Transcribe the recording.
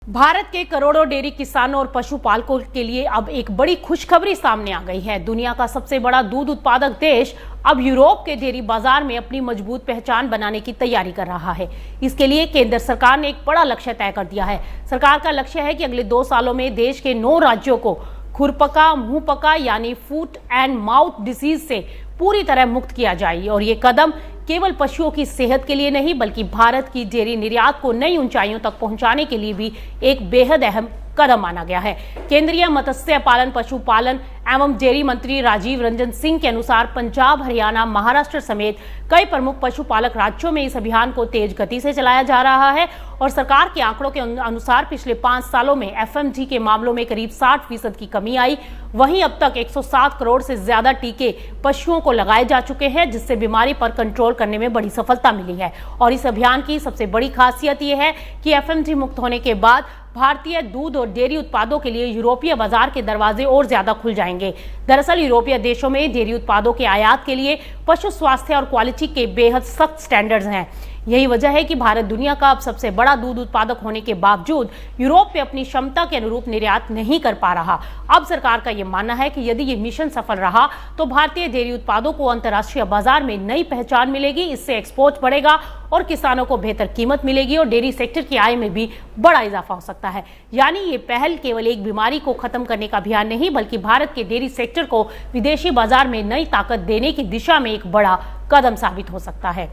भारत के करोड़ों डेयरी किसानों और पशुपालकों के लिए अब एक बड़ी खुशखबरी सामने आ गई है। दुनिया का सबसे बड़ा दूध उत्पादक देश अब यूरोप के डेयरी बाजार में अपनी मजबूत पहचान बनाने की तैयारी कर रहा है। इसके लिए केंद्र सरकार ने एक बड़ा लक्ष्य तय कर दिया है। सरकार का लक्ष्य है कि अगले 2 सालों में देश के 9 राज्यों को खुरपका मुंहपका यानी फूट एंड माउथ डिसीज से पूरी तरह मुक्त किया जाए। और ये कदम केवल पशुओं की सेहत के लिए नहीं बल्कि भारत की डेयरी निर्यात को नई ऊंचाइयों तक पहुंचाने के लिए भी एक बेहद अहम कदम माना गया है। केंद्रीय मत्स्य पालन पशुपालन एवं डेयरी मंत्री राजीव रंजन सिंह के अनुसार पंजाब, हरियाणा, महाराष्ट्र समेत कई प्रमुख पशुपालक राज्यों में इस अभियान को तेज गति से चलाया जा रहा है। और सरकार के आंकड़ों के अनुसार पिछले 5 सालों में एफएमजी के मामलों में करीब 60% की कमी आई। वहीं अब तक 107 करोड़ से ज्यादा टीके पशुओं को लगाए जा चुके हैं, जिससे बीमारी पर कंट्रोल करने में बड़ी सफलता मिली है। और इस अभियान की सबसे बड़ी खासियत यह है कि एफएमजी मुक्त होने के बाद भारतीय दूध और डेयरी उत्पादों के लिए यूरोपीय बाजार के दरवाजे और ज्यादा खुल जाएंगे। दरअसल यूरोपीय देशों में डेयरी उत्पादों के आयात के लिए पशु स्वास्थ्य और क्वालिटी के बेहद सख्त स्टैंडर्ड्स हैं। यही वजह है कि भारत दुनिया का अब सबसे बड़ा दूध उत्पादक होने के बावजूद यूरोप में अपनी क्षमता के अनुरूप निर्यात नहीं कर पा रहा। अब सरकार का यह मानना है कि यदि ये मिशन सफल रहा तो भारतीय डेयरी उत्पादों को अंतर्राष्ट्रीय बाजार में नई पहचान मिलेगी। इससे एक्सपोर्ट बढ़ेगा और किसानों को बेहतर कीमत मिलेगी और डेयरी सेक्टर की आय में भी बड़ा इजाफा हो सकता है। यानी ये पहल केवल एक बीमारी को खत्म करने का अभियान नहीं बल्कि भारत के डेयरी सेक्टर को विदेशी बाजार में नई ताकत देने की दिशा में एक बड़ा कदम साबित हो सकता है।